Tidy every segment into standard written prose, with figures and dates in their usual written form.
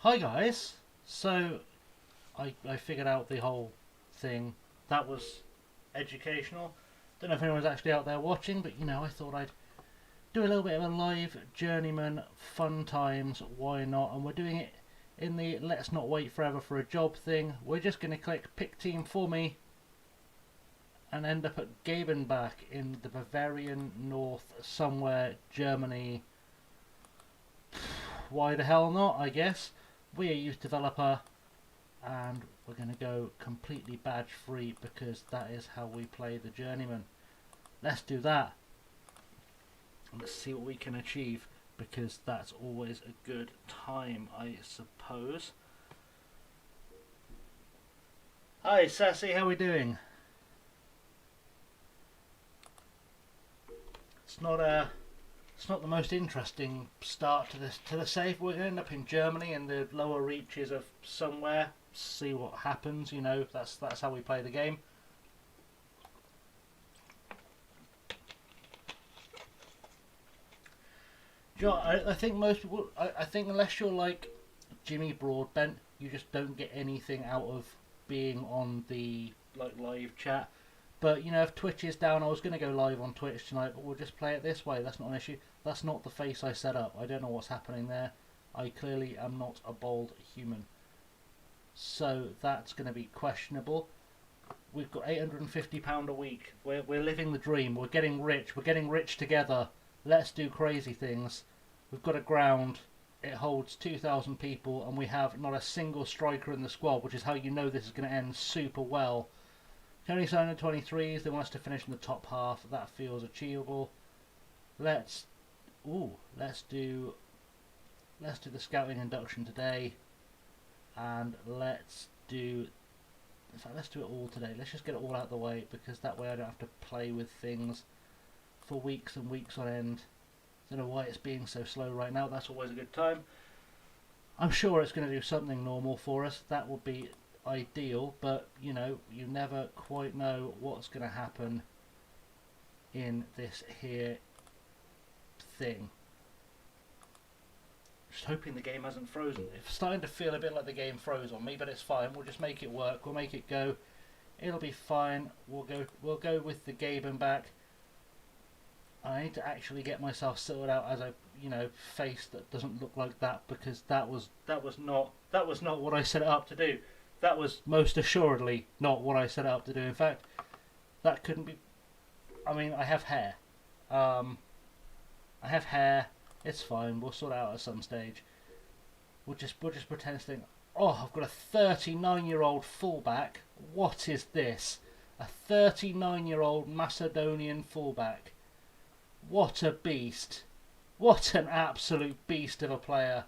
Hi guys. So I figured out the whole thing. That was educational. Don't know if anyone's actually out there watching, but I thought I'd do a little bit of a live journeyman fun times. Why not? And we're doing it in the let's not wait forever for a job thing. We're just going to click pick team for me and end up at Gabenbach in the Bavarian North somewhere, Germany. Why the hell not, I guess. We're a youth developer and we're going to go completely badge free because that is how we play the journeyman. Let's do that. Let's see what we can achieve because that's always a good time, I suppose. Hi Sassy, how are we doing? It's not the most interesting start to the save. We're going to end up in Germany in the lower reaches of somewhere. See what happens. That's how we play the game. I think most people. I think unless you're like Jimmy Broadbent, you just don't get anything out of being on the live chat. But if Twitch is down, I was going to go live on Twitch tonight, but we'll just play it this way. That's not an issue. That's not the face I set up. I don't know what's happening there. I clearly am not a bold human. So that's going to be questionable. We've got £850 a week. We're living the dream. We're getting rich. We're getting rich together. Let's do crazy things. We've got a ground. It holds 2,000 people, and we have not a single striker in the squad, which is how you know this is going to end super well. Only sign the 23s. They want us to finish in the top half. That feels achievable. Let's do the scouting induction today, and let's do it all today. Let's just get it all out of the way because that way I don't have to play with things for weeks and weeks on end. Don't know why it's being so slow right now. That's always a good time. I'm sure it's going to do something normal for us. That would be ideal, but you never quite know what's going to happen in this here thing. Just hoping the game hasn't frozen. It's starting to feel a bit like the game froze on me, but it's fine. We'll just make it work. We'll make it go. It'll be fine. We'll go with the Gabenbach. I need to actually get myself sorted out as a face that doesn't look like that because that was not what I set it up to do. That was most assuredly not what I set out to do. In fact, that couldn't be. I mean, I have hair. It's fine. We'll sort it out at some stage. We'll just pretend to think. Oh, I've got a 39-year-old fullback. What is this? A 39-year-old Macedonian fullback. What a beast! What an absolute beast of a player.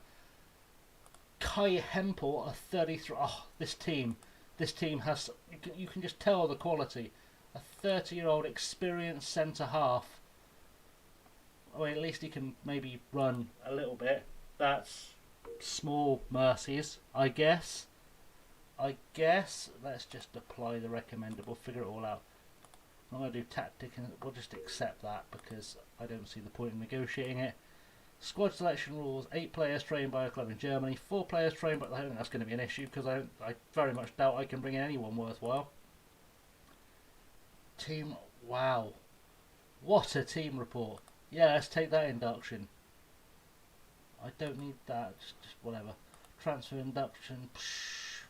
Kai Hempel, a 33. Oh, this team has. You can just tell the quality. A 30-year-old experienced centre half. I mean, at least he can maybe run a little bit. That's small mercies, I guess. Let's just apply the recommended. We'll figure it all out. I'm not going to do tactic, and we'll just accept that because I don't see the point in negotiating it. Squad selection rules: 8 players trained by a club in Germany, 4 players trained, but I don't think that's going to be an issue because I very much doubt I can bring in anyone worthwhile. Team, wow. What a team report. Yeah, let's take that induction. I don't need that, just whatever. Transfer induction. Psh.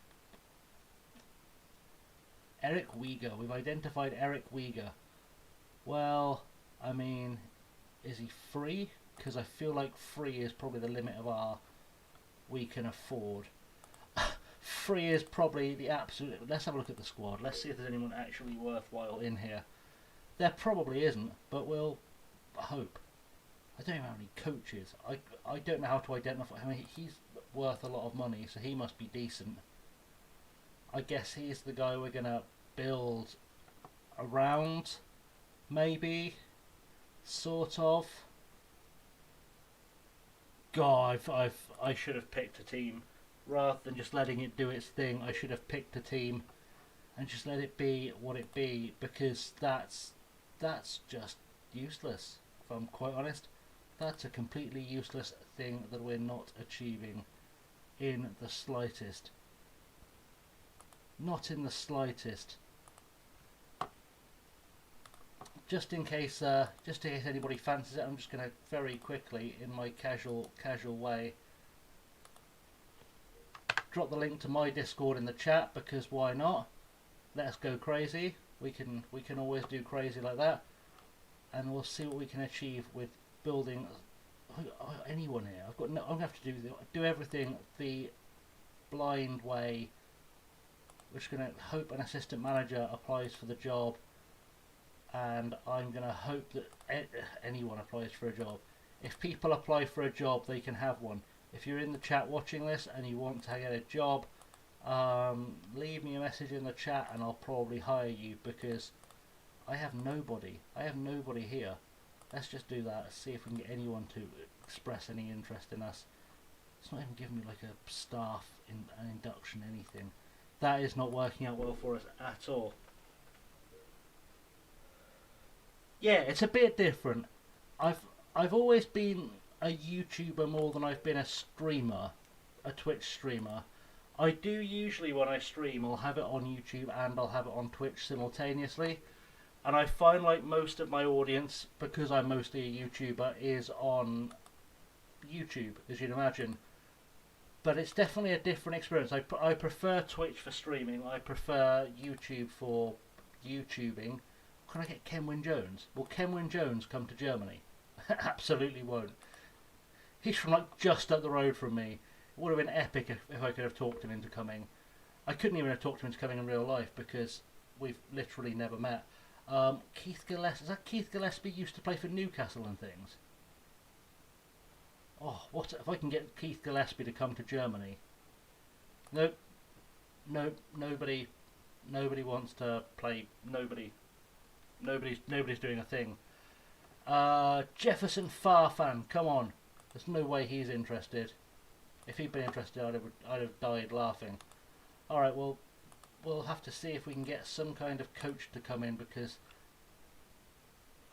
Eric Wieger. We've identified Eric Wieger. Well, I mean, is he free? Because I feel like free is probably the limit of our we can afford. Free is probably the absolute. Let's have a look at the squad. Let's see if there's anyone actually worthwhile in here. There probably isn't, but we'll hope. I don't know how many coaches. I don't know how to identify. I mean, he's worth a lot of money, so he must be decent. I guess he's the guy we're gonna build around, maybe, sort of. God, I should have picked a team rather than just letting it do its thing. I should have picked a team and just let it be what it be because that's just useless. If I'm quite honest, that's a completely useless thing that we're not achieving. in the slightest. Not in the slightest. Just in case anybody fancies it, I'm just going to very quickly, in my casual way, drop the link to my Discord in the chat, because why not? Let us go crazy. We can always do crazy like that, and we'll see what we can achieve with building anyone here. I'm gonna have to do everything the blind way. We're just gonna hope an assistant manager applies for the job, and I'm gonna hope that anyone applies for a job. If people apply for a job, they can have one. If you're in the chat watching this and you want to get a job, leave me a message in the chat and I'll probably hire you, because I have nobody. I have nobody here. Let's just do that. See if we can get anyone to express any interest in us. It's not even giving me like a staff, an induction, anything. That is not working out well for us at all. Yeah, it's a bit different. I've always been a YouTuber more than I've been a streamer, a Twitch streamer. I do usually, when I stream, I'll have it on YouTube and I'll have it on Twitch simultaneously. And I find like most of my audience, because I'm mostly a YouTuber, is on YouTube, as you'd imagine. But it's definitely a different experience. I prefer Twitch for streaming. I prefer YouTube for YouTubing. Can I get Kenwyn Jones? Will Kenwyn Jones come to Germany? Absolutely won't. He's from like just up the road from me. It would have been epic if I could have talked him into coming. I couldn't even have talked him into coming in real life because we've literally never met. Keith Gillespie. Is that Keith Gillespie used to play for Newcastle and things? Oh, what if I can get Keith Gillespie to come to Germany? Nope. Nope. Nobody wants to play. Nobody's doing a thing. Jefferson Farfan, come on. There's no way he's interested. If he'd been interested, I'd have died laughing. Alright, well, we'll have to see if we can get some kind of coach to come in, because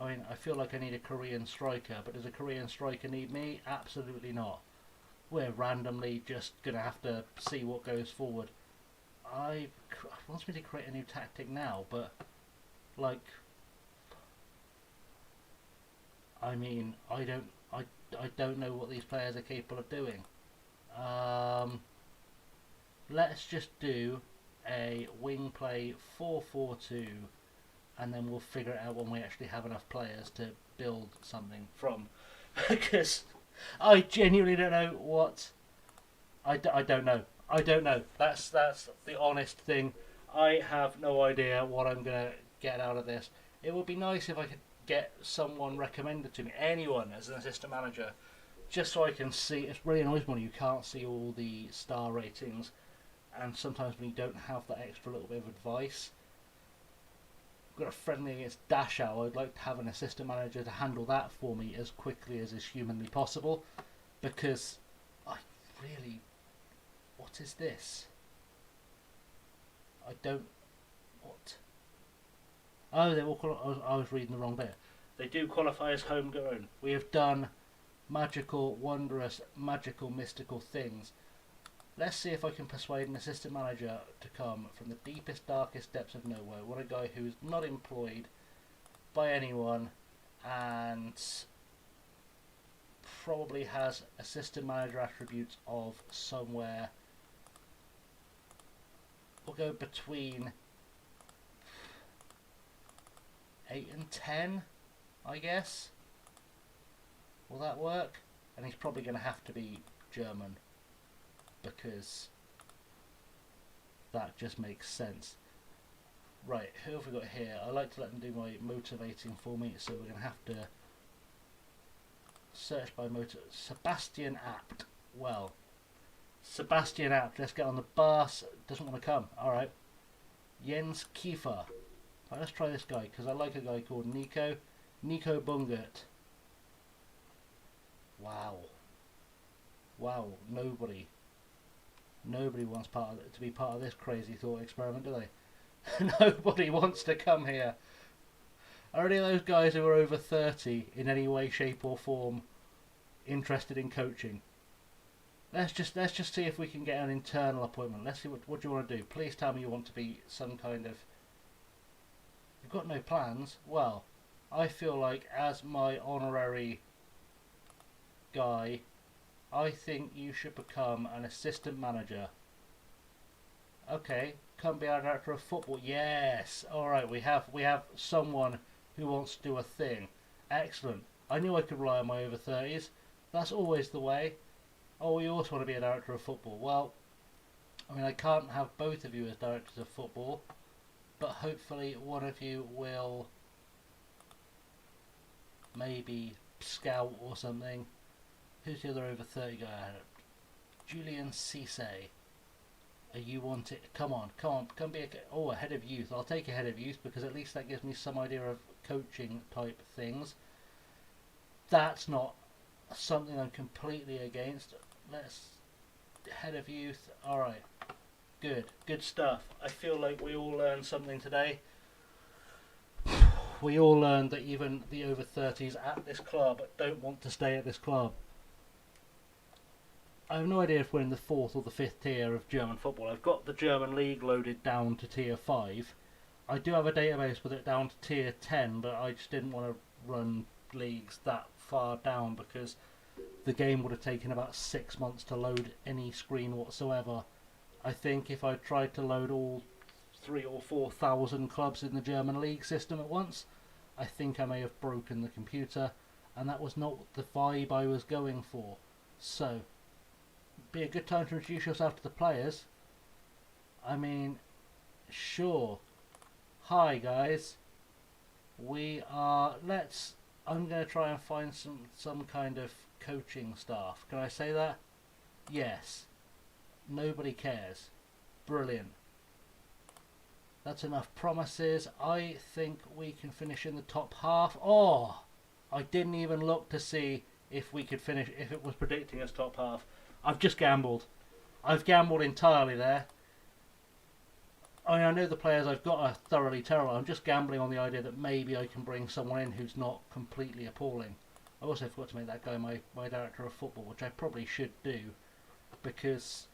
I mean, I feel like I need a Korean striker, but does a Korean striker need me? Absolutely not. We're randomly just going to have to see what goes forward. I wants me to create a new tactic now, but like, I mean, I don't know what these players are capable of doing. Let's just do a wing play 4-4-2, and then we'll figure it out when we actually have enough players to build something from. Because I genuinely don't know what. I don't know. I don't know. That's the honest thing. I have no idea what I'm gonna get out of this. It would be nice if I could get someone recommended to me, anyone, as an assistant manager, just so I can see. It really annoys me when you can't see all the star ratings, and sometimes when you don't have that extra little bit of advice. I've got a friendly against Dachau. I'd like to have an assistant manager to handle that for me as quickly as is humanly possible, because I really... What is this? I don't... What? Oh, they all I was reading the wrong bit. They do qualify as homegrown. We have done magical, wondrous, magical, mystical things. Let's see if I can persuade an assistant manager to come from the deepest, darkest depths of nowhere. What a guy who's not employed by anyone and probably has assistant manager attributes of somewhere. We'll go between 8 and 10, I guess. Will that work? And he's probably going to have to be German, because that just makes sense. Right, who have we got here? I like to let them do my motivating for me, so we're going to have to search by Sebastian Apt. Well, Sebastian Apt, let's get on the bus. Doesn't want to come. Alright. Jens Kiefer. Right, let's try this guy, because I like a guy called Nico Bungert. Wow. Wow, nobody wants to be part of this crazy thought experiment, do they? Nobody wants to come here. Are any of those guys who are over 30 in any way, shape or form interested in coaching? Let's just see if we can get an internal appointment. Let's see what do you want to do. Please tell me you want to be some kind of. You've got no plans. Well, I feel like as my honorary guy, I think you should become an assistant manager. Okay, come be our director of football. Yes. All right, we have someone who wants to do a thing. Excellent. I knew I could rely on my over 30s. That's always the way. Oh, you also want to be a director of football. Well, I mean, I can't have both of you as directors of football, but hopefully one of you will maybe scout or something. Who's the other over 30 guy? Julian Cisse. Are you wanting? Come on, come be a head of youth. I'll take a head of youth because at least that gives me some idea of coaching type things. That's not something I'm completely against. Let's head of youth. All right, good stuff. I feel like we all learned something today. We all learned that even the over 30s at this club don't want to stay at this club. I have no idea if we're in the 4th or the 5th tier of German football. I've got the German league loaded down to tier 5. I do have a database with it down to tier 10, but I just didn't want to run leagues that far down because the game would have taken about 6 months to load any screen whatsoever. I think if I tried to load all 3 or 4,000 clubs in the German league system at once, I think I may have broken the computer, and that was not the vibe I was going for. So, be a good time to introduce yourself to the players. I mean, sure. Hi guys. We are. I'm going to try and find some kind of coaching staff. Can I say that? Yes. Nobody cares. Brilliant. That's enough promises. I think we can finish in the top half. Oh, I didn't even look to see if we could finish, if it was predicting us top half. I've just gambled. I've gambled entirely there. I mean, I know the players I've got are thoroughly terrible. I'm just gambling on the idea that maybe I can bring someone in who's not completely appalling. I also forgot to make that guy my director of football, which I probably should do, because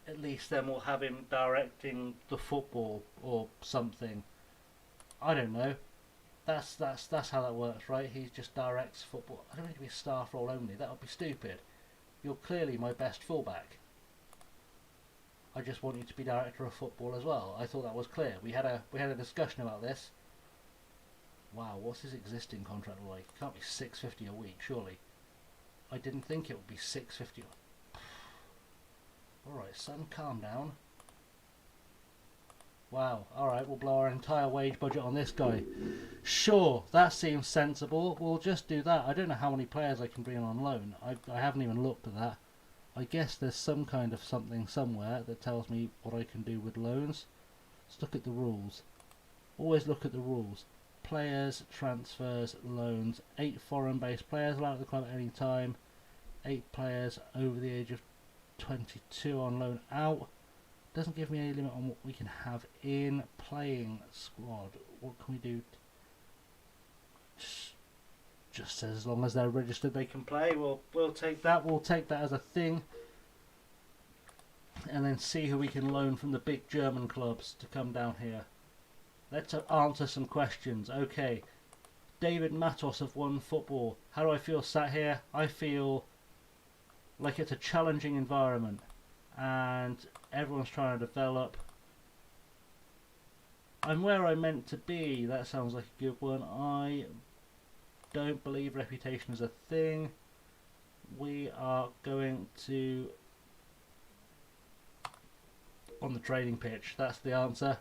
at least then we'll have him directing the football or something. I don't know. That's how that works, right? He just directs football. I don't think it'd be a staff role only. That would be stupid. You're clearly my best fullback. I just want you to be director of football as well. I thought that was clear. We had a discussion about this. Wow, what's his existing contract like? It can't be $650 a week, surely. I didn't think it would be $650. Alright, son, calm down. Wow, alright, we'll blow our entire wage budget on this guy. Sure, that seems sensible. We'll just do that. I don't know how many players I can bring on loan. I haven't even looked at that. I guess there's some kind of something somewhere that tells me what I can do with loans. Let's look at the rules. Always look at the rules. Players, transfers, loans. 8 foreign-based players allowed at the club at any time. 8 players over the age of 22 on loan out. Doesn't give me any limit on what we can have in playing squad. What can we do? Just says as long as they're registered they can play. We'll take that. We'll take that as a thing, and then see who we can loan from the big German clubs to come down here. Let's answer some questions. Okay, David Matos of One Football. How do I feel sat here? I feel like it's a challenging environment, and everyone's trying to develop. I'm where I'm meant to be. That sounds like a good one. I don't believe reputation is a thing. We are going to on the training pitch. That's the answer.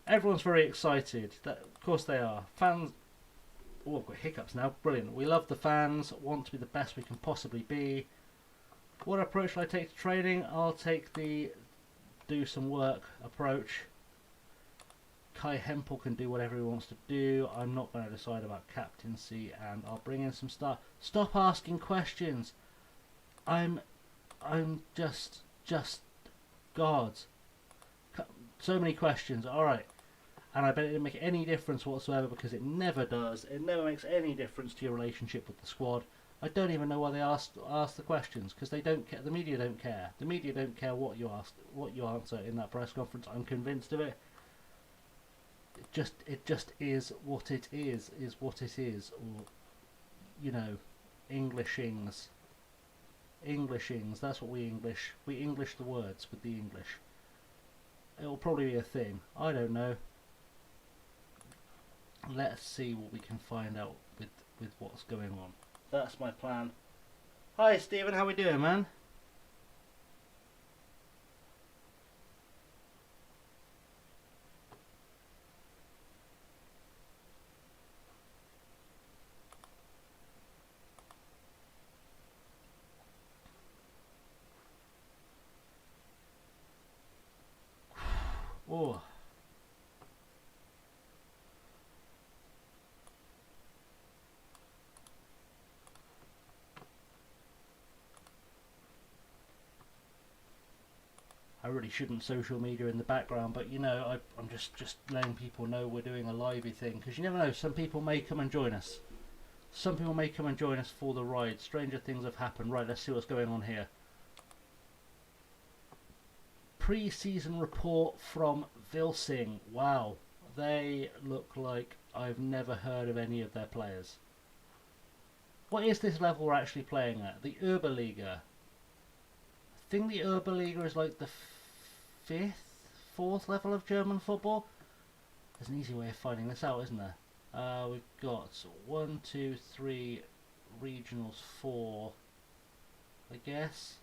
Everyone's very excited. Of course they are. Fans. Oh, I've got hiccups now. Brilliant. We love the fans. Want to be the best we can possibly be. What approach will I take to training? I'll take the do some work approach. Kai Hempel can do whatever he wants to do. I'm not going to decide about captaincy, and I'll bring in some stuff. Stop asking questions. I'm just God. So many questions. All right, and I bet it didn't make any difference whatsoever because it never does. It never makes any difference to your relationship with the squad. I don't even know why they ask the questions, because they don't care. The media don't care. The media don't care what you ask, what you answer in that press conference. I'm convinced of it. It just is what it is what it is, or you know, Englishings. Englishings. That's what we English. We English the words with the English. It'll probably be a thing. I don't know. Let's see what we can find out with what's going on. That's my plan. Hi Stephen, how we doing, man? Oh, I really shouldn't social media in the background, but you know, I'm just letting people know we're doing a livey thing, because you never know, some people may come and join us. Some people may come and join us for the ride. Stranger things have happened. Right, let's see what's going on here. Pre-season report from Vilsing. Wow, they look like I've never heard of any of their players. What is this level we're actually playing at? The Oberliga. I think the Oberliga is like the fourth level of German football. There's an easy way of finding this out, isn't there? We've got 1, 2, 3 regionals, 4, I guess.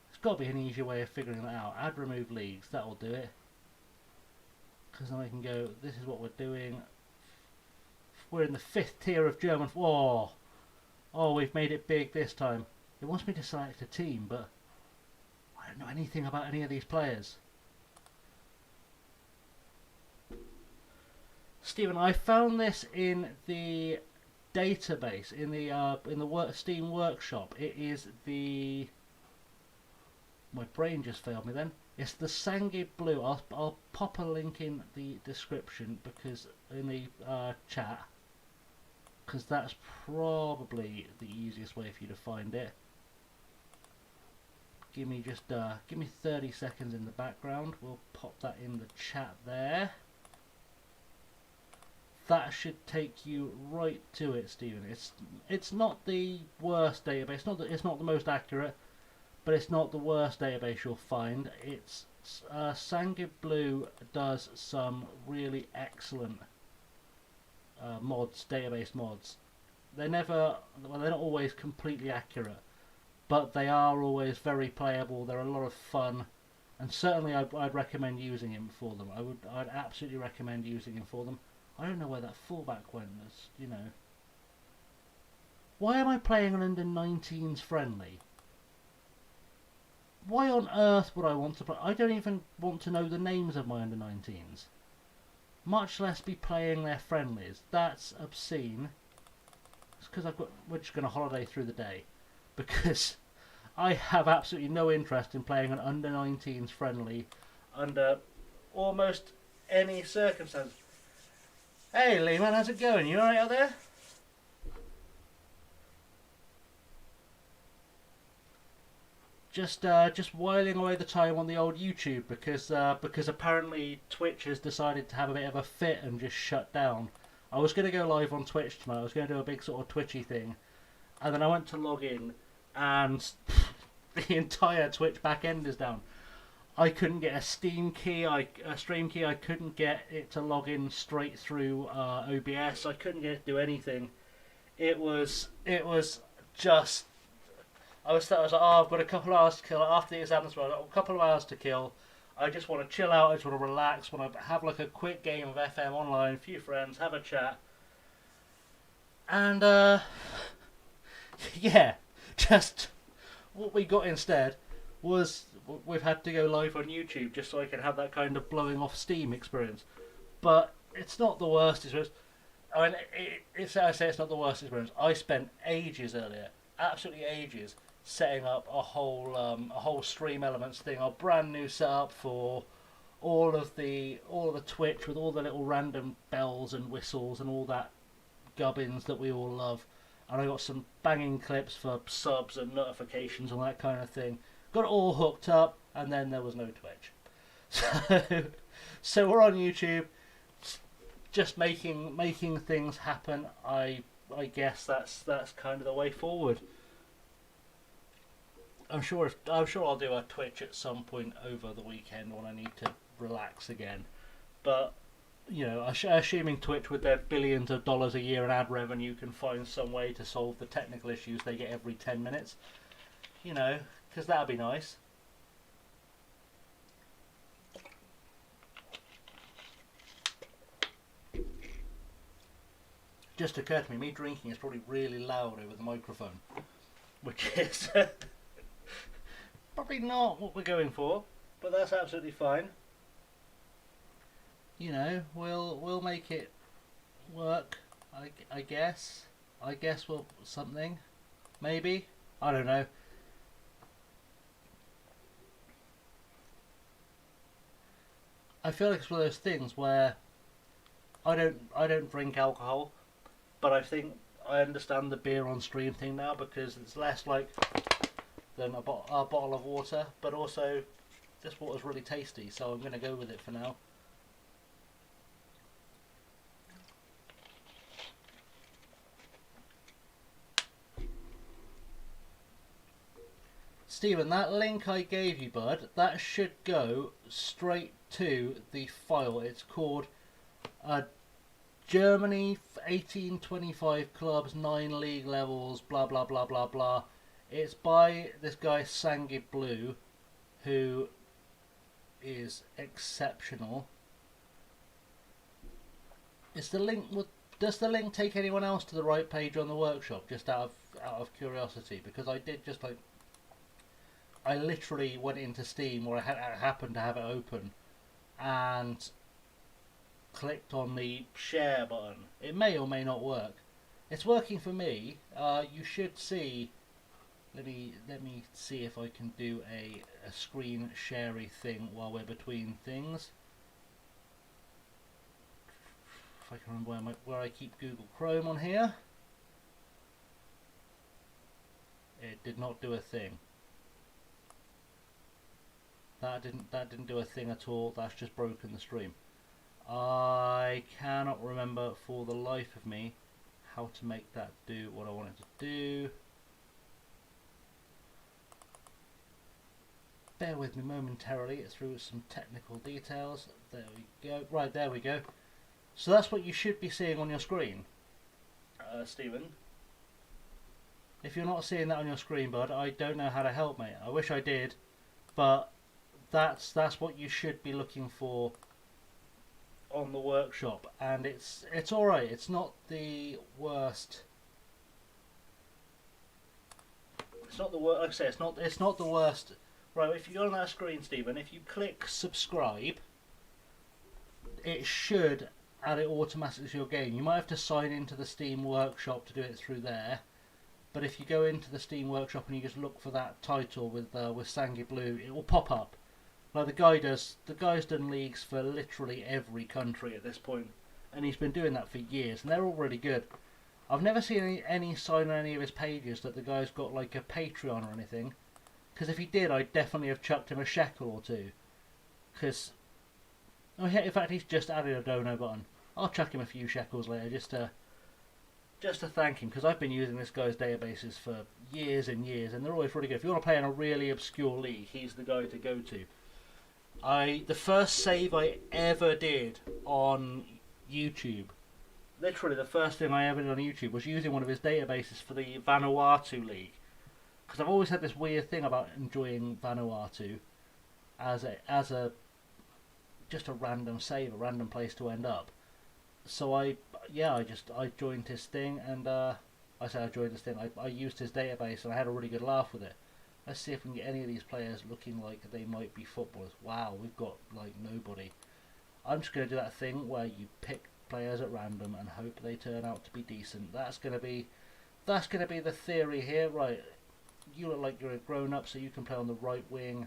There's got to be an easier way of figuring that out. Add remove leagues, that will do it. Because then I can go, this is what we're doing. We're in the 5th tier of German. Whoa! Oh, we've made it big this time. It wants me to select a team, but I don't know anything about any of these players. Stephen, I found this in the database, in the Steam Workshop. It is the... My brain just failed me then. It's the Sangue Blue. I'll pop a link in the description, because in the chat, because that's probably the easiest way for you to find it. Give me 30 seconds in the background. We'll pop that in the chat there. That should take you right to it, Stephen. It's not the worst database. It's not the most accurate, but it's not the worst database you'll find. It's Sangue Blue does some really excellent mods, database mods. They're not always completely accurate, but they are always very playable. They're a lot of fun, and certainly I'd recommend using him for them. I'd absolutely recommend using him for them. I don't know where that fullback went. You know, why am I playing an under-19s friendly? Why on earth would I want to play? I don't even want to know the names of my under-19s, much less be playing their friendlies. That's obscene. It's because we're just going to holiday through the day, because I have absolutely no interest in playing an under-19s friendly under almost any circumstance. Hey Lehman, how's it going? You alright out there? Just whiling away the time on the old YouTube, because apparently Twitch has decided to have a bit of a fit and just shut down. I was going to go live on Twitch tonight. I was going to do a big sort of Twitchy thing, and then I went to log in, and the entire Twitch back end is down. I couldn't get a stream key. I couldn't get it to log in straight through OBS. I couldn't get it to do anything. It was just. I was like, oh, I've got a couple of hours to kill after the exams. I've got a couple of hours to kill. I just want to chill out. I just want to relax. Want to have like a quick game of FM online, a few friends, have a chat, and yeah, just what we got instead was we've had to go live on YouTube just so I can have that kind of blowing off steam experience. But it's not the worst experience. I mean, I say it's not the worst experience. I spent ages earlier, absolutely ages, setting up a whole Stream Elements thing, a brand new setup for all of the Twitch with all the little random bells and whistles and all that gubbins that we all love. and I got some banging clips for subs and notifications and that kind of thing. Got it all hooked up, and then there was no Twitch. So we're on YouTube, just making things happen. I guess that's kind of the way forward. I'm sure I'll do a Twitch at some point over the weekend when I need to relax again. But you know, assuming Twitch with their billions of dollars a year in ad revenue can find some way to solve the technical issues they get every 10 minutes, you know, because that'd be nice. Just occurred to me drinking is probably really loud over the microphone, which is probably not what we're going for, but that's absolutely fine. You know, we'll make it work. I guess. I guess we'll something. Maybe. I don't know. I feel like it's one of those things where I don't drink alcohol, but I think I understand the beer on stream thing now because it's less like than a bottle of water, but also this water's really tasty, so I'm going to go with it for now. Stephen, that link I gave you, bud, that should go straight to the file. It's called Germany 1825 clubs, 9 league levels, blah blah blah blah blah. It's by this guy Sangi Blue, who is exceptional. Is the link? Does the link take anyone else to the right page on the workshop? Just out of curiosity, because I did just like. I literally went into Steam where I happened to have it open and clicked on the share button. It may or may not work. It's working for me. You should see. Let me see if I can do a screen sharey thing while we're between things. If I can remember where I keep Google Chrome on here. It did not do a thing. That didn't do a thing at all. That's just broken the stream. I cannot remember for the life of me how to make that do what I want it to do. Bear with me momentarily through some technical details. There we go. Right, there we go. So that's what you should be seeing on your screen, Stephen. If you're not seeing that on your screen, bud, I don't know how to help, mate. I wish I did, but that's what you should be looking for on the workshop, and it's all right. It's not the worst. It's not the worst. Like I say, it's not the worst. Right, if you're on that screen, Stephen, if you click subscribe, it should add it automatically to your game. You might have to sign into the Steam Workshop to do it through there. But if you go into the Steam Workshop and you just look for that title with Sangi Blue, it will pop up. Like the guy's done leagues for literally every country at this point, and he's been doing that for years, and they're all really good. I've never seen any sign on any of his pages that the guy's got like a Patreon or anything, because if he did, I'd definitely have chucked him a shekel or two. Because, oh yeah, in fact, he's just added a dono button. I'll chuck him a few shekels later just to thank him, because I've been using this guy's databases for years and years, and they're always really good. If you want to play in a really obscure league, he's the guy to go to. The first save I ever did on YouTube, literally the first thing I ever did on YouTube, was using one of his databases for the Vanuatu League. Because I've always had this weird thing about enjoying Vanuatu as a just a random save, a random place to end up. So I joined his thing, and I used his database, and I had a really good laugh with it. Let's see if we can get any of these players looking like they might be footballers. Wow, we've got like nobody. I'm just going to do that thing where you pick players at random and hope they turn out to be decent. That's going to be the theory here. Right, you look like you're a grown up, so you can play on the right wing.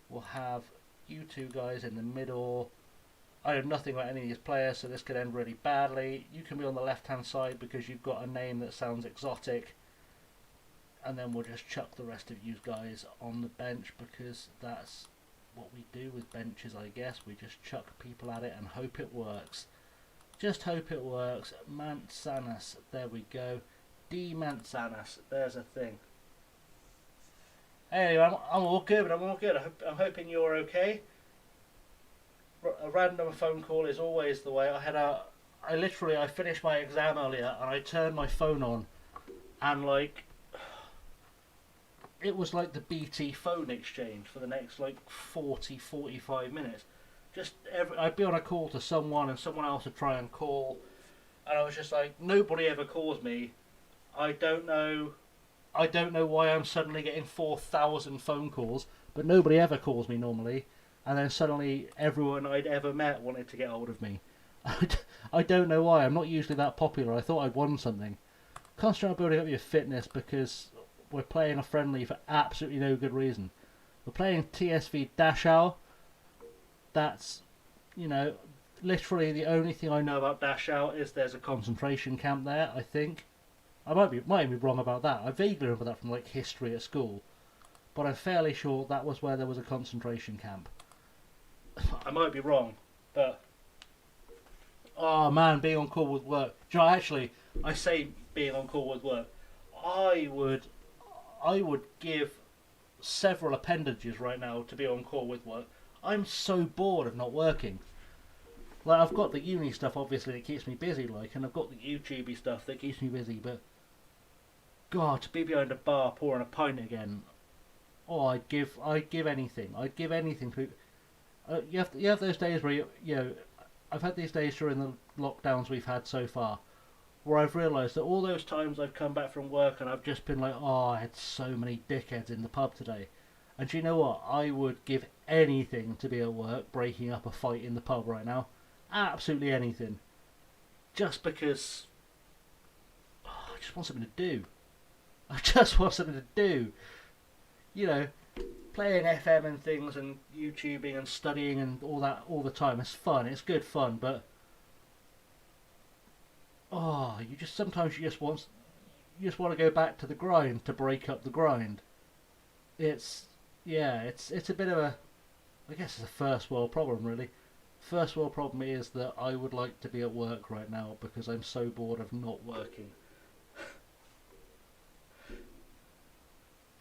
We'll have you two guys in the middle. I know nothing about any of these players, so this could end really badly. You can be on the left-hand side because you've got a name that sounds exotic, and then we'll just chuck the rest of you guys on the bench because that's what we do with benches, I guess. We just chuck people at it and hope it works. Just hope it works. Mansanas, there we go. D Mansanas, there's a thing. Anyway, I'm all good. I'm all good. I'm hoping you're okay. A random phone call is always the way. I finished my exam earlier and I turned my phone on, and like, it was like the BT phone exchange for the next like 45 minutes. I'd be on a call to someone and someone else would try and call, and I was just like, nobody ever calls me. I don't know why I'm suddenly getting 4,000 phone calls, but nobody ever calls me normally. And then suddenly everyone I'd ever met wanted to get hold of me. I don't know why. I'm not usually that popular. I thought I'd won something. Concentrate on building up your fitness because we're playing a friendly for absolutely no good reason. We're playing TSV Dachau. That's, literally the only thing I know about Dachau is there's a concentration camp there, I think. I might be wrong about that. I vaguely remember that from like history at school. But I'm fairly sure that was where there was a concentration camp. I might be wrong, but oh man, being on call with work. Actually, I say being on call with work. I would give several appendages right now to be on call with work. I'm so bored of not working. Like, I've got the uni stuff obviously that keeps me busy, and I've got the YouTubey stuff that keeps me busy. But God, to be behind a bar pouring a pint again. Oh, I'd give anything. I'd give anything to. You have those days where I've had these days during the lockdowns we've had so far, where I've realised that all those times I've come back from work and I've just been like, oh, I had so many dickheads in the pub today. And do you know what? I would give anything to be at work breaking up a fight in the pub right now. Absolutely anything. Just because I just want something to do. I just want something to do. Playing FM and things and YouTubing and studying and all that all the time. It's fun. It's good fun, but sometimes you just want to go back to the grind to break up the grind. It's a bit of a, I guess it's a first world problem really. First world problem is that I would like to be at work right now because I'm so bored of not working.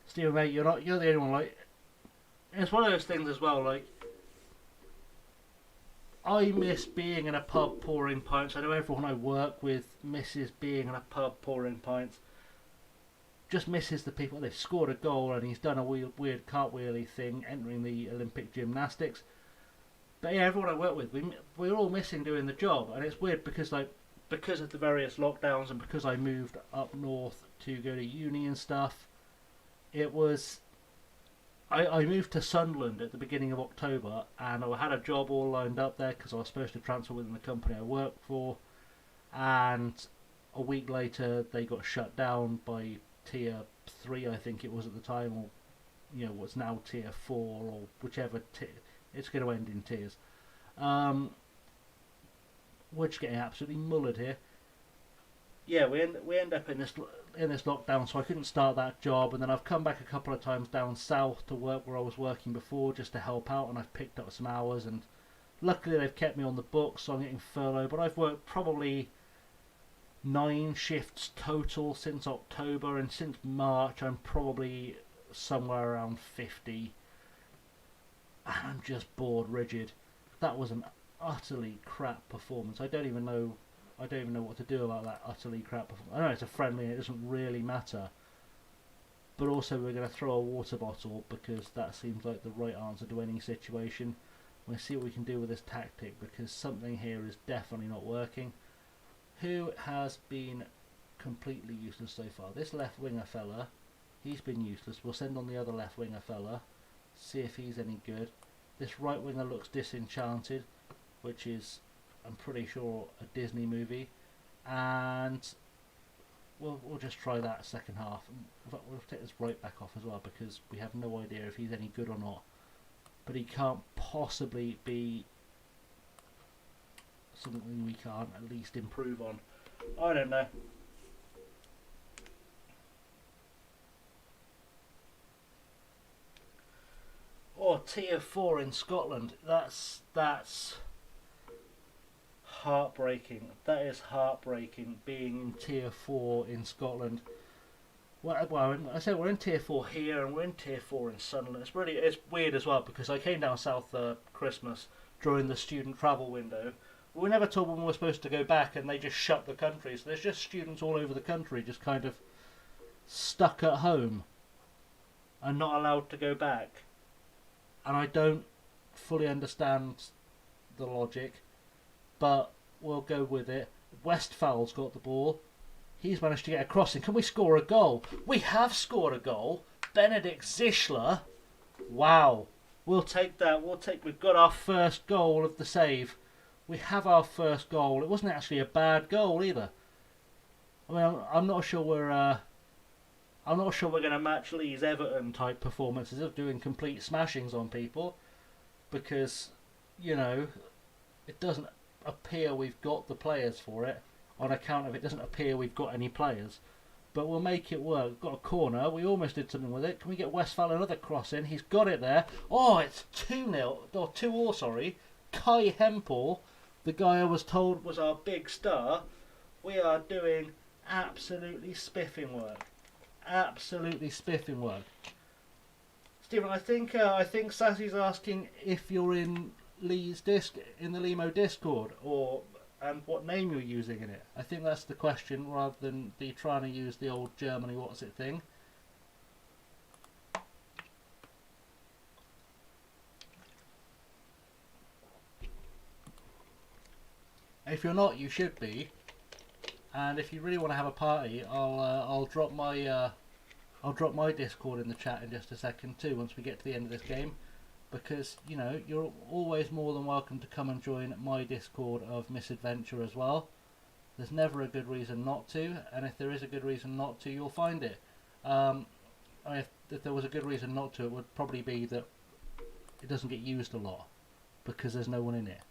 Stephen, mate, you're the only one. It's one of those things as well. I miss being in a pub pouring pints. I know everyone I work with misses being in a pub pouring pints. Just misses the people. They've scored a goal and he's done a weird cartwheely thing, entering the Olympic gymnastics. But yeah, everyone I work with, we're all missing doing the job, and it's weird because of the various lockdowns and because I moved up north to go to uni and stuff. It was. I moved to Sunderland at the beginning of October, and I had a job all lined up there because I was supposed to transfer within the company I work for. And a week later, they got shut down by Tier 3, I think it was at the time, or what's now Tier 4, or whichever tier. It's going to end in tears. We're just getting absolutely mullered here. Yeah, we end up in this lockdown, so I couldn't start that job, and then I've come back a couple of times down south to work where I was working before just to help out, and I've picked up some hours, and luckily they've kept me on the books, so I'm getting furloughed, but I've worked probably 9 shifts total since October, and since March I'm probably somewhere around 50, and I'm just bored rigid. That was an utterly crap performance. I don't even know what to do about that utterly crap performance. I know it's a friendly and it doesn't really matter, but also we're going to throw a water bottle because that seems like the right answer to any situation. We'll see what we can do with this tactic because something here is definitely not working. Who has been completely useless so far? This left winger fella, he's been useless. We'll send on the other left winger fella, see if he's any good. This right winger looks disenchanted, which is, I'm pretty sure, a Disney movie, and we'll just try that second half. In fact, we'll take this right back off as well because we have no idea if he's any good or not. But he can't possibly be something we can't at least improve on. I don't know. Oh, tier 4 in Scotland. That's heartbreaking. That is heartbreaking, being in tier 4 in Scotland. Well, I say we're in tier 4 here, and we're in tier 4 in Sunderland. It's weird as well, because I came down south Christmas during the student travel window. We were never told when we were supposed to go back, and they just shut the country. So there's just students all over the country, just kind of stuck at home and not allowed to go back. And I don't fully understand the logic, but we'll go with it. Westphal's got the ball. He's managed to get a crossing. Can we score a goal? We have scored a goal. Benedict Zischler. Wow. We'll take that. We've got our first goal of the save. We have our first goal. It wasn't actually a bad goal either. I mean, I'm not sure we're going to match Lee's Everton type performances of doing complete smashings on people, because, you know, it doesn't appear we've got the players for it. On account of it doesn't appear we've got any players. But we'll make it work. We've got a corner. We almost did something with it. Can we get Westphal another cross in? He's got it there. Oh, it's 2-0. Or 2-all, sorry. Kai Hempel, the guy I was told was our big star. We are doing absolutely spiffing work. Absolutely spiffing work. Stephen, I think Sassy's asking if you're in Lee's in the Limo Discord, and what name you're using in it. I think that's the question, rather than the trying to use the old Germany what's it thing. If you're not, you should be. And if you really want to have a party, I'll drop my Discord in the chat in just a second too, once we get to the end of this game. Because, you know, you're always more than welcome to come and join my Discord of Misadventure as well. There's never a good reason not to, and if there is a good reason not to, you'll find it. If there was a good reason not to, it would probably be that it doesn't get used a lot, because there's no one in it.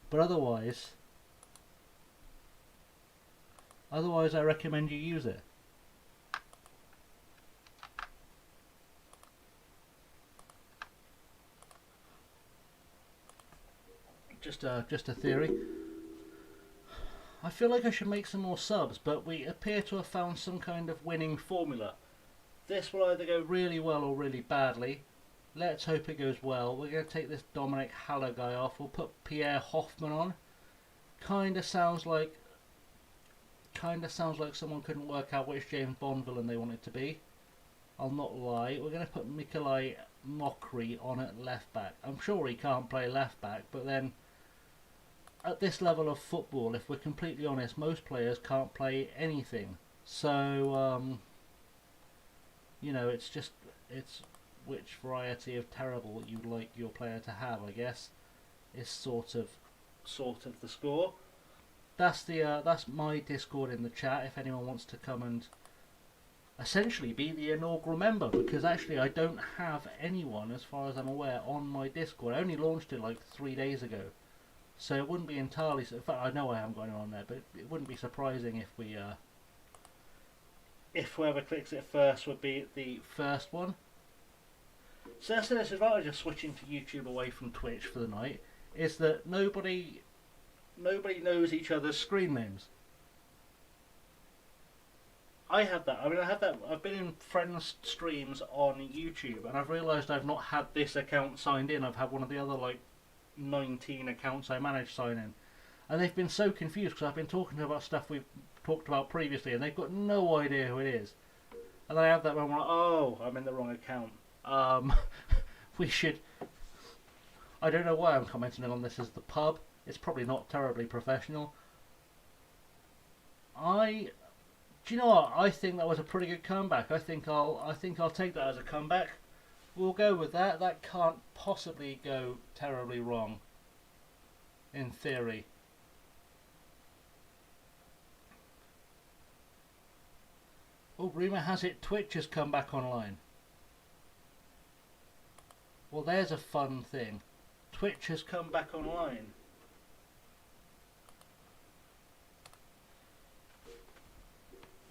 But otherwise I recommend you use it. Just a theory. I feel like I should make some more subs, but we appear to have found some kind of winning formula. This will either go really well or really badly. Let's hope it goes well. We're going to take this Dominic Haller guy off. We'll put Pierre Hoffman on. Kinda sounds like someone couldn't work out which James Bond villain they wanted to be. I'll not lie. We're going to put Mikolai Mokri on at left back. I'm sure he can't play left back, but then at this level of football, if we're completely honest, most players can't play anything. So, you know, it's which variety of terrible you'd like your player to have, I guess, is sort of the score. That's my Discord in the chat. If anyone wants to come and essentially be the inaugural member, because actually I don't have anyone, as far as I'm aware, on my Discord. I only launched it like 3 days ago. So it wouldn't be entirely... In fact, I know I haven't got anyone on there, but it wouldn't be surprising if we... if whoever clicks it first would be the first one. So that's the disadvantage of switching to YouTube away from Twitch for the night, is that nobody knows each other's screen names. I have that. I mean, I've been in friends' streams on YouTube, and I've realised I've not had this account signed in. I've had one of the other, like, 19 accounts I managed sign in, and they've been so confused because I've been talking about stuff we've talked about previously, and they've got no idea who it is. And I have that moment, like, oh, I'm in the wrong account. We should... I don't know why I'm commenting on this as the pub. It's probably not terribly professional. Do you know what? I think that was a pretty good comeback. I think I'll take that as a comeback. We'll go with that. That can't possibly go terribly wrong, in theory. Oh, rumour has it Twitch has come back online. Well, there's a fun thing. Twitch has come back online.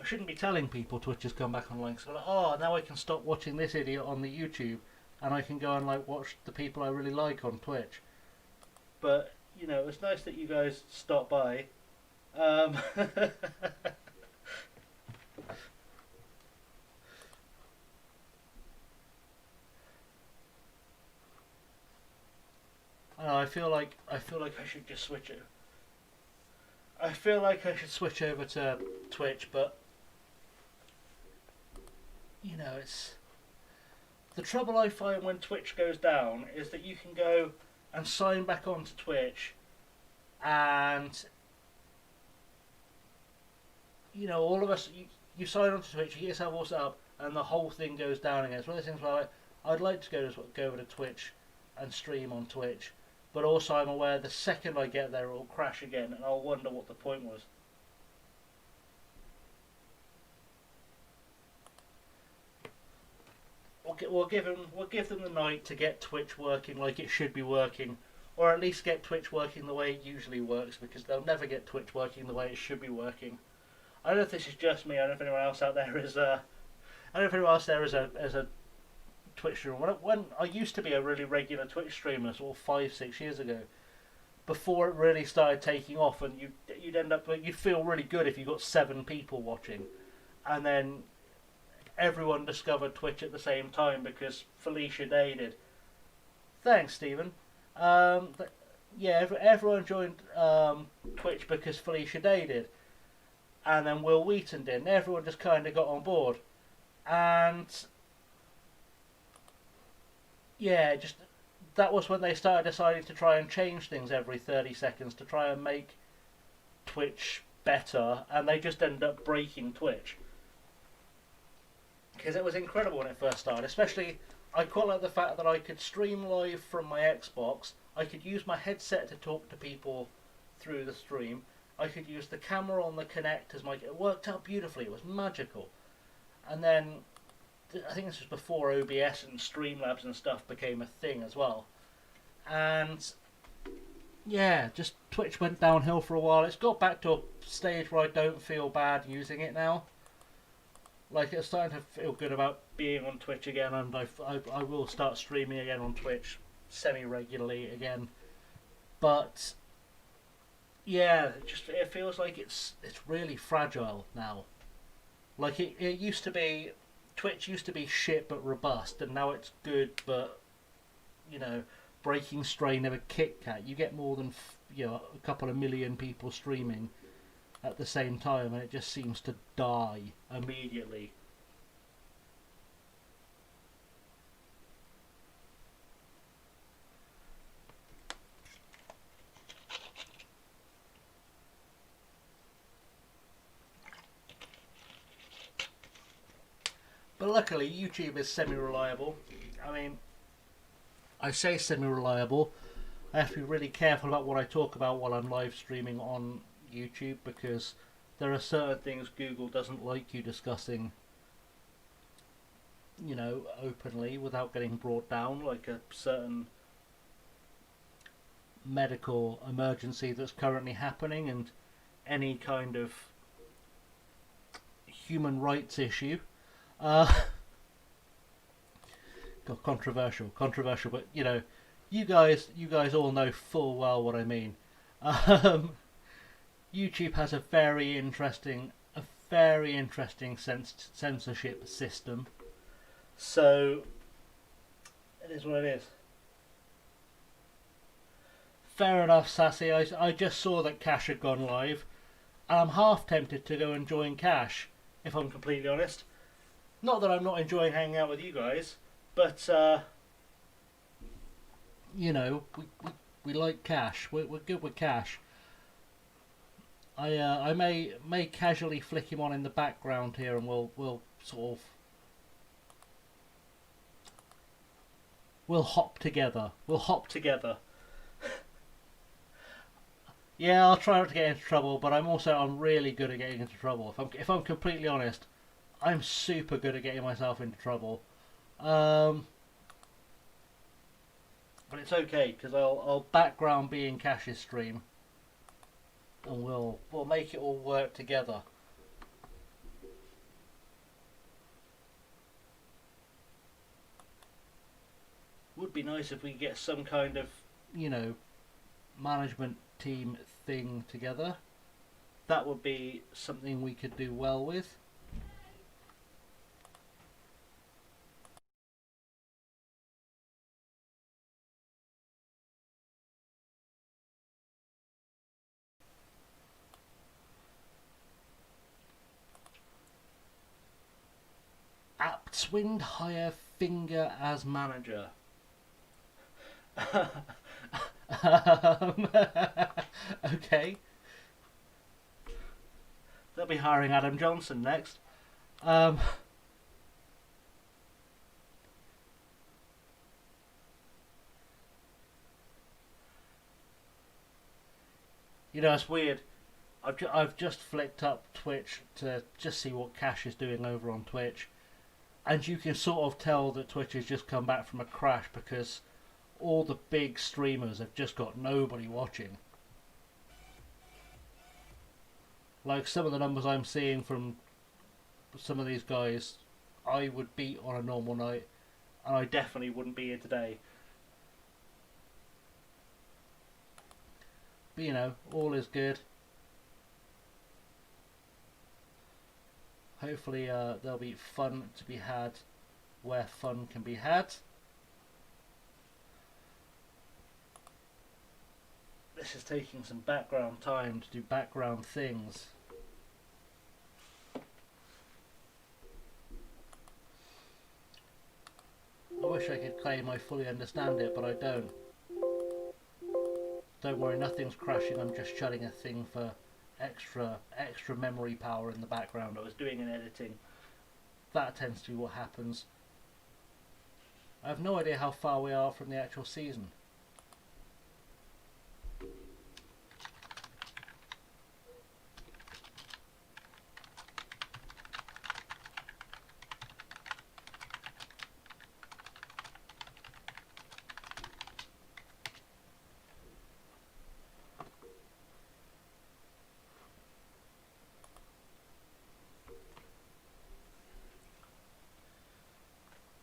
shouldn't be telling people Twitch has come back online. So like, oh, now I can stop watching this idiot on the YouTube, and I can go and like watch the people I really like on Twitch. But you know, it's nice that you guys stopped by. I feel like I should just switch it. I feel like I should switch over to Twitch, but you know, it's the trouble I find when Twitch goes down is that you can go and sign back onto Twitch, and you know, all of us, you sign onto Twitch, you get yourself all set up, and the whole thing goes down again. It's one of those things where I'd like to go over to Twitch and stream on Twitch, but also I'm aware the second I get there it will crash again, and I'll wonder what the point was. We'll give them the night to get Twitch working like it should be working, or at least get Twitch working the way it usually works, because they'll never get Twitch working the way it should be working. I don't know if this is just me. I don't know if anyone else out there is. I don't know if anyone else there is a Twitch streamer. When I used to be a really regular Twitch streamer, sort of 5-6 years ago, before it really started taking off, and you'd feel really good if you got 7 people watching, and then everyone discovered Twitch at the same time because Felicia Day did. Thanks, Stephen. Yeah, everyone joined Twitch because Felicia Day did, and then Will Wheaton did, and everyone just kind of got on board, and yeah, just that was when they started deciding to try and change things every 30 seconds to try and make Twitch better, and they just ended up breaking Twitch. Because it was incredible when it first started, especially I quite like the fact that I could stream live from my Xbox, I could use my headset to talk to people through the stream, I could use the camera on the Kinect as my... It worked out beautifully, it was magical. And then, I think this was before OBS and Streamlabs and stuff became a thing as well. And yeah, just Twitch went downhill for a while. It's got back to a stage where I don't feel bad using it now. Like, it's starting to feel good about being on Twitch again, and I will start streaming again on Twitch semi-regularly again. But yeah, it feels like it's really fragile now. Like it used to be, Twitch used to be shit but robust, and now it's good but, you know, breaking strain of a Kit Kat. You get more than a couple of million people streaming at the same time, and it just seems to die immediately. But luckily, YouTube is semi-reliable. I mean, I say semi-reliable. I have to be really careful about what I talk about while I'm live streaming on YouTube, because there are certain things Google doesn't like you discussing, you know, openly without getting brought down, like a certain medical emergency that's currently happening and any kind of human rights issue. God, controversial, but you know, you guys all know full well what I mean. YouTube has a very interesting censorship system. So it is what it is. Fair enough, Sassy. I just saw that Cash had gone live, and I'm half tempted to go and join Cash, if I'm completely honest. Not that I'm not enjoying hanging out with you guys, but you know, we like Cash. We're good with Cash. I may casually flick him on in the background here, and we'll sort of we'll hop together. Yeah, I'll try not to get into trouble, but I'm really good at getting into trouble. If I'm completely honest, I'm super good at getting myself into trouble. But it's okay, because I'll background being Cash's stream, and we'll make it all work together. be nice if we get some kind of, you know, management team thing together. That would be something we could do well with. Swinged higher finger as manager. Okay. They'll be hiring Adam Johnson next. You know, it's weird. I've just flicked up Twitch to just see what Cash is doing over on Twitch, and you can sort of tell that Twitch has just come back from a crash because all the big streamers have just got nobody watching. Like some of the numbers I'm seeing from some of these guys, I would beat on a normal night, and I definitely wouldn't be here today. But you know, all is good. Hopefully there'll be fun to be had where fun can be had. This is taking some background time to do background things. I wish I could claim I fully understand it, but I don't. Don't worry, nothing's crashing, I'm just shutting a thing for extra memory power in the background. I was doing an editing. That tends to be what happens. I have no idea how far we are from the actual season.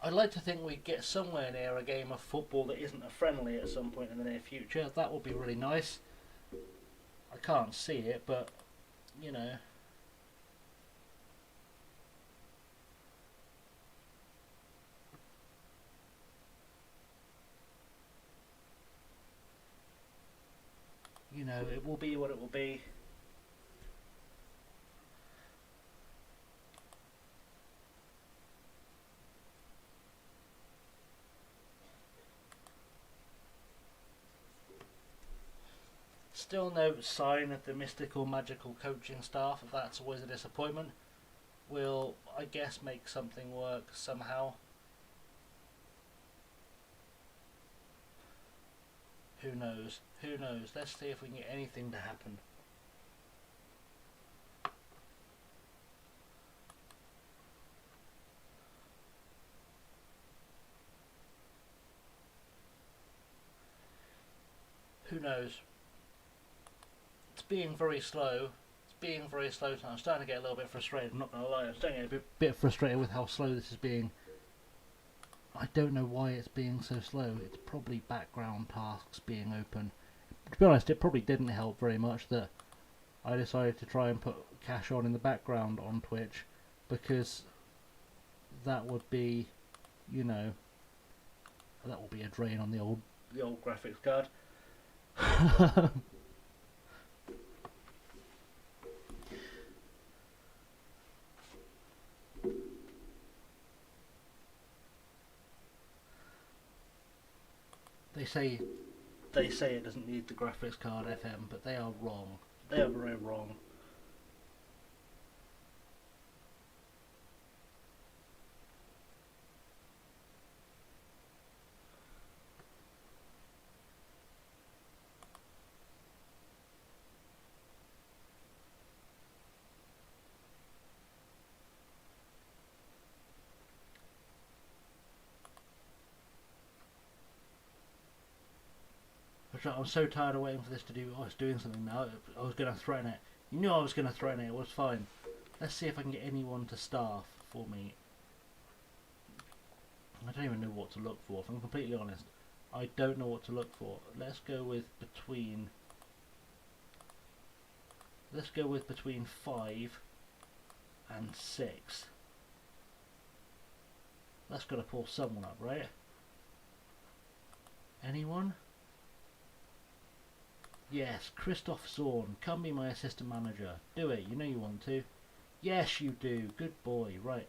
I'd like to think we'd get somewhere near a game of football that isn't a friendly at some point in the near future. That would be really nice. I can't see it, but, you know. You know, it will be what it will be. Still no sign of the mystical, magical coaching staff. That's always a disappointment. We'll, I guess, make something work somehow. Who knows? Who knows? Let's see if we can get anything to happen. Who knows? It's being very slow. It's being very slow tonight. I'm starting to get a little bit frustrated. I'm not going to lie. I'm starting to get a bit frustrated with how slow this is being. I don't know why it's being so slow. It's probably background tasks being open. To be honest, it probably didn't help very much that I decided to try and put Cash on in the background on Twitch, because that would be, you know, that will be a drain on the old graphics card. They say it doesn't need the graphics card FM, but they are wrong. They are very wrong. I'm so tired of waiting for this to do. Oh, it's doing something now. I was going to threaten it. You knew I was going to threaten it. It was fine. Let's see if I can get anyone to staff for me. I don't even know what to look for, if I'm completely honest. I don't know what to look for. Let's go with between. Let's go with between 5 and 6. That's got to pull someone up, right? Anyone? Yes, Christoph Zorn, come be my assistant manager. Do it, you know you want to. Yes, you do. Good boy. Right.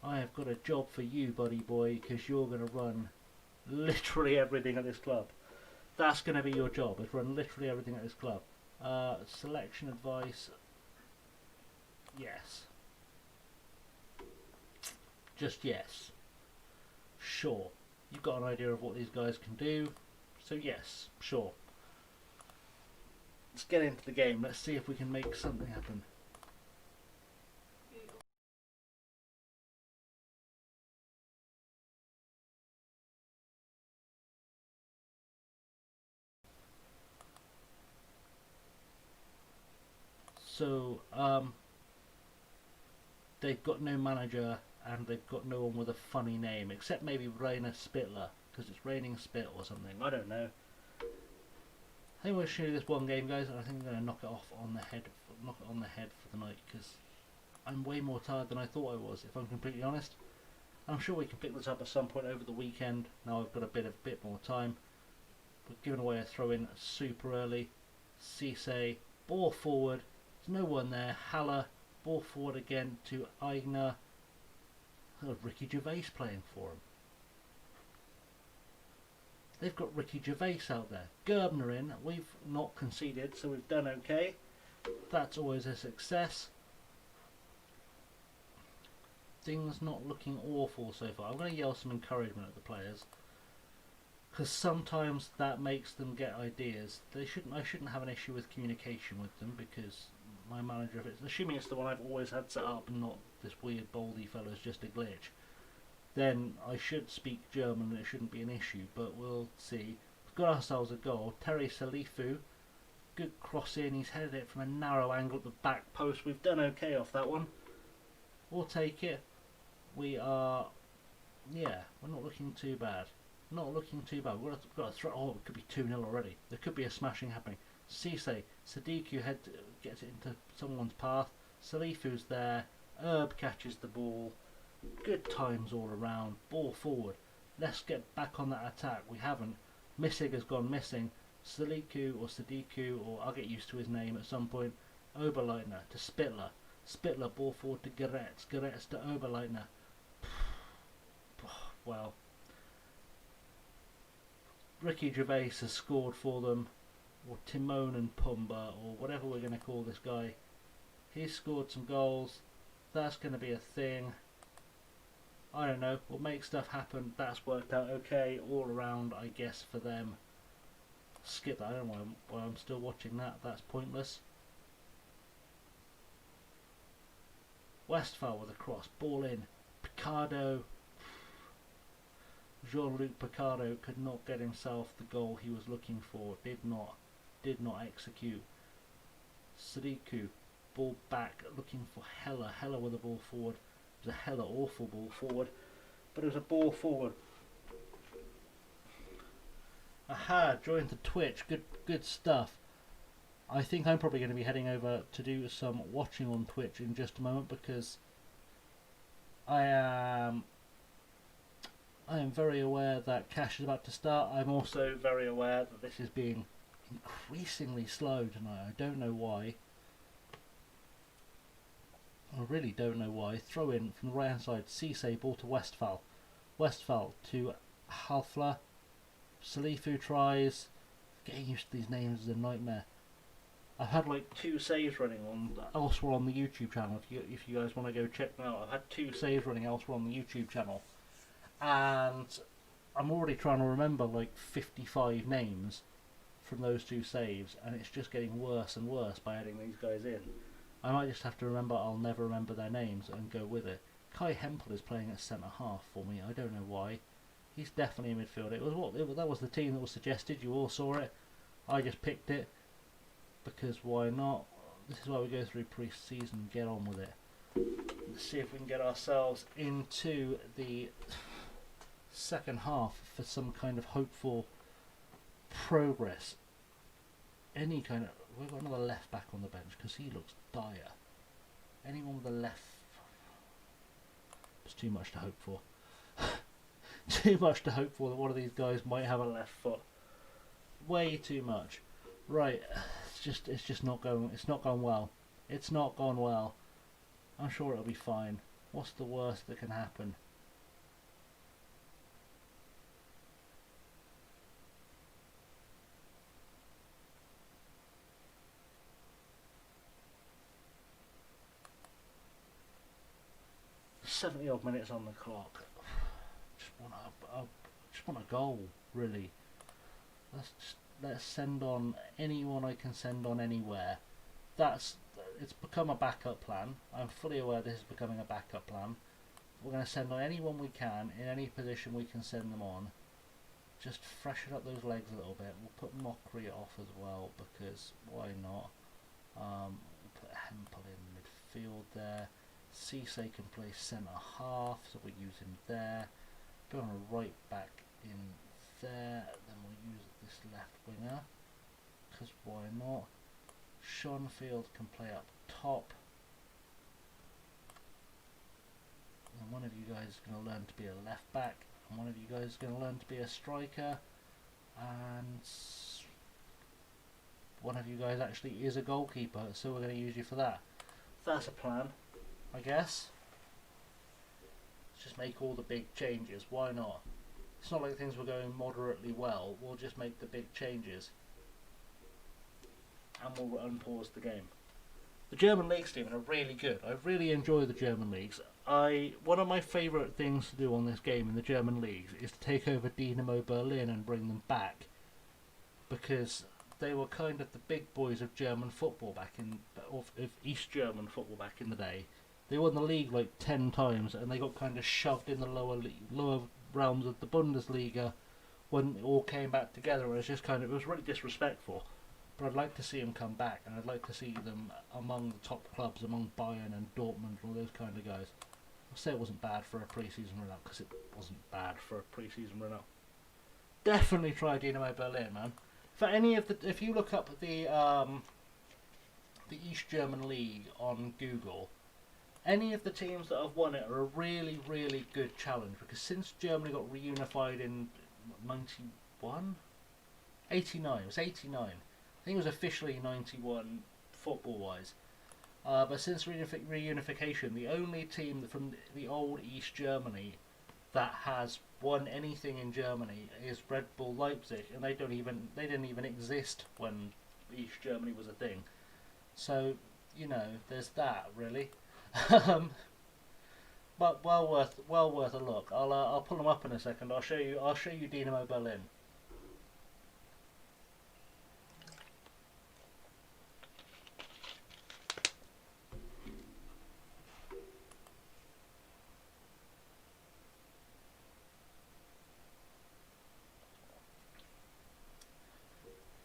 I have got a job for you, buddy boy, because you're going to run literally everything at this club. That's going to be your job, is run literally everything at this club. Selection advice. Yes. Just yes. Sure. You've got an idea of what these guys can do. So yes, sure. Let's get into the game. Let's see if we can make something happen. So, they've got no manager and they've got no one with a funny name, except maybe Rainer Spittler, because it's raining spit or something. I don't know. I think we'll show you this one game, guys, and I think I'm going to knock it off on the head, knock it on the head for the night, because I'm way more tired than I thought I was, if I'm completely honest. I'm sure we can pick this up at some point over the weekend. Now I've got a bit more time. We're giving away a throw-in super early. Cisse, ball forward. There's no one there. Haller, ball forward again to Aigner. Oh, Ricky Gervais playing for him. They've got Ricky Gervais out there. Gerbner in. We've not conceded, so we've done okay. That's always a success. Things not looking awful so far. I'm going to yell some encouragement at the players, because sometimes that makes them get ideas. I shouldn't have an issue with communication with them, because my manager, if it's, assuming it's the one I've always had set up and not this weird Baldy fellow's just a glitch, then I should speak German and it shouldn't be an issue, but we'll see. We've got ourselves a goal. Terry Salifu, good cross in, he's headed it from a narrow angle at the back post. We've done okay off that one. We'll take it. We are, yeah, we're not looking too bad. Not looking too bad. We've got to throw, oh, it could be 2-0 already. There could be a smashing happening. Cisse, Sadiku gets it into someone's path. Salifu's there. Herb catches the ball. Good times all around. Ball forward. Let's get back on that attack. We haven't. Missig has gone missing. Sadiku, or I'll get used to his name at some point. Oberleitner to Spittler. Spittler, ball forward to Goretz. Goretz to Oberleitner. Well, Ricky Gervais has scored for them, or Timon and Pumba, or whatever we're going to call this guy. He's scored some goals. That's going to be a thing. I don't know. We'll make stuff happen. That's worked out okay all around, I guess, for them. Skip that. I don't know why I'm still watching that. That's pointless. Westphal with a cross. Ball in. Picardo. Jean-Luc Picardo could not get himself the goal he was looking for. Did not execute. Sadiku, ball back, looking for Heller. Heller with a ball forward. It was a hella awful ball forward, but it was a ball forward. Aha, joined the Twitch. Good stuff. I think I'm probably going to be heading over to do some watching on Twitch in just a moment, because I am very aware that Cash is about to start. I'm also very aware that this is being increasingly slow tonight. I don't know why. I really don't know why. Throw in from the right hand side. Cisse, ball to Westphal. Westphal to Halfler. Salifu tries. Getting used to these names is a nightmare. I've had like 2 saves running on elsewhere on the YouTube channel. If you guys want to go check them out, I've had 2 saves running elsewhere on the YouTube channel, and I'm already trying to remember like 55 names from those 2 saves, and it's just getting worse and worse by adding these guys in. I might just have to remember I'll never remember their names and go with it. Kai Hempel is playing at centre half for me. I don't know why. He's definitely a midfielder. That was the team that was suggested. You all saw it. I just picked it because why not? This is why we go through pre-season. Get on with it. Let's see if we can get ourselves into the second half for some kind of hopeful progress. Any kind of... We've got another left back on the bench because he looks dire. Anyone with a left... It's too much to hope for. Too much to hope for that one of these guys might have a left foot. Way too much. Right, it's just not going. It's not gone well. It's not gone well. I'm sure it'll be fine. What's the worst that can happen? .70 odd minutes on the clock. Just want a goal, really. Let's send on anyone I can send on anywhere. It's become a backup plan. I'm fully aware this is becoming a backup plan. We're going to send on anyone we can in any position we can send them on. Just freshen up those legs a little bit. We'll put Mockery off as well because why not? We'll put Hempel in midfield there. Cisse can play centre half, so we'll use him there. Go on a right back in there, then we'll use this left winger, because why not? Schonfield can play up top. And one of you guys is going to learn to be a left back, and one of you guys is going to learn to be a striker, and one of you guys actually is a goalkeeper, so we're going to use you for that. That's a plan, I guess. Let's just make all the big changes, why not? It's not like things were going moderately well, we'll just make the big changes. And we'll unpause the game. The German leagues team are really good. I really enjoy the German leagues. One of my favourite things to do on this game in the German leagues is to take over Dynamo Berlin and bring them back. Because they were kind of the big boys of German football of East German football back in the day. They won the league like 10 times and they got kind of shoved in the lower realms of the Bundesliga when it all came back together. It was really disrespectful. But I'd like to see them come back, and I'd like to see them among the top clubs, among Bayern and Dortmund and all those kind of guys. I'll say it wasn't bad for a pre-season run-out, because it wasn't bad for a pre-season run-out. Definitely try Dynamo Berlin, man. If you look up the East German League on Google, any of the teams that have won it are a really, really good challenge, because since Germany got reunified in 91? 89, it was 89. I think it was officially 91 football-wise. But since reunification, the only team from the old East Germany that has won anything in Germany is Red Bull Leipzig, and they didn't even exist when East Germany was a thing. So, there's that really. But well worth a look. I'll pull them up in a second. I'll show you Dynamo Berlin.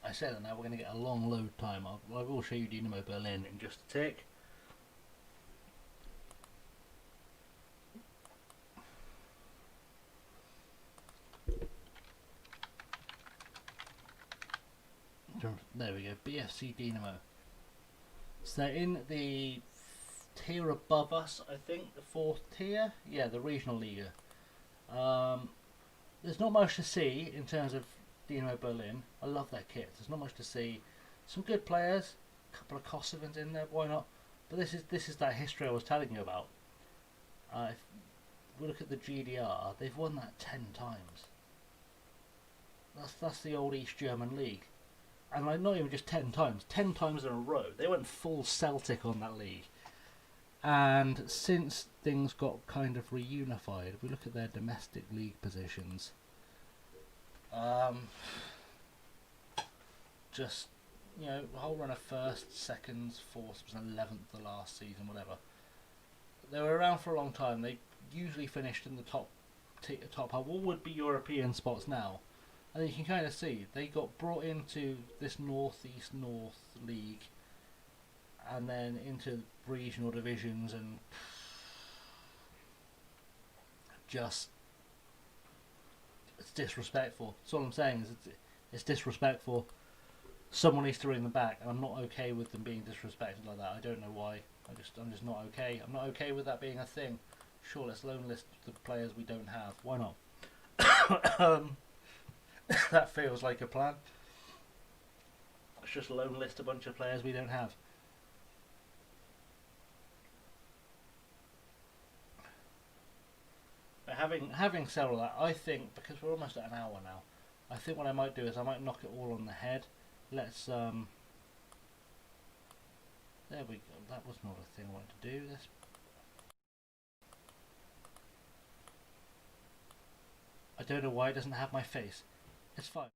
I say that now, we're going to get a long load time. I will show you Dynamo Berlin in just a tick. There we go, BFC Dynamo. So they're in the tier above us, I think, the 4th tier? Yeah, the regional Liga. There's not much to see in terms of Dynamo Berlin. I love their kit. There's not much to see. Some good players, a couple of Kosovans in there, why not? But this is that history I was telling you about. If we look at the GDR, they've won that 10 times. That's the old East German League. And like not even just 10 times, 10 times in a row. They went full Celtic on that league. And since things got kind of reunified, if we look at their domestic league positions, just, the whole run of first, seconds, fourth, was 11th the last season, whatever. They were around for a long time. They usually finished in the top half. What would be European spots now? And you can kind of see they got brought into this North League, and then into regional divisions, and just it's disrespectful. That's all I'm saying is it's disrespectful. Someone needs to ring them back, and I'm not okay with them being disrespected like that. I don't know why. I'm just not okay. I'm not okay with that being a thing. Sure, let's loan list the players we don't have. Why not? That feels like a plan. Let's just loan list a bunch of players we don't have. But having said all that, I think because we're almost at an hour now, I think what I might do is I might knock it all on the head. Let's there we go. That was not a thing I wanted to do. This. I don't know why it doesn't have my face. It's fine.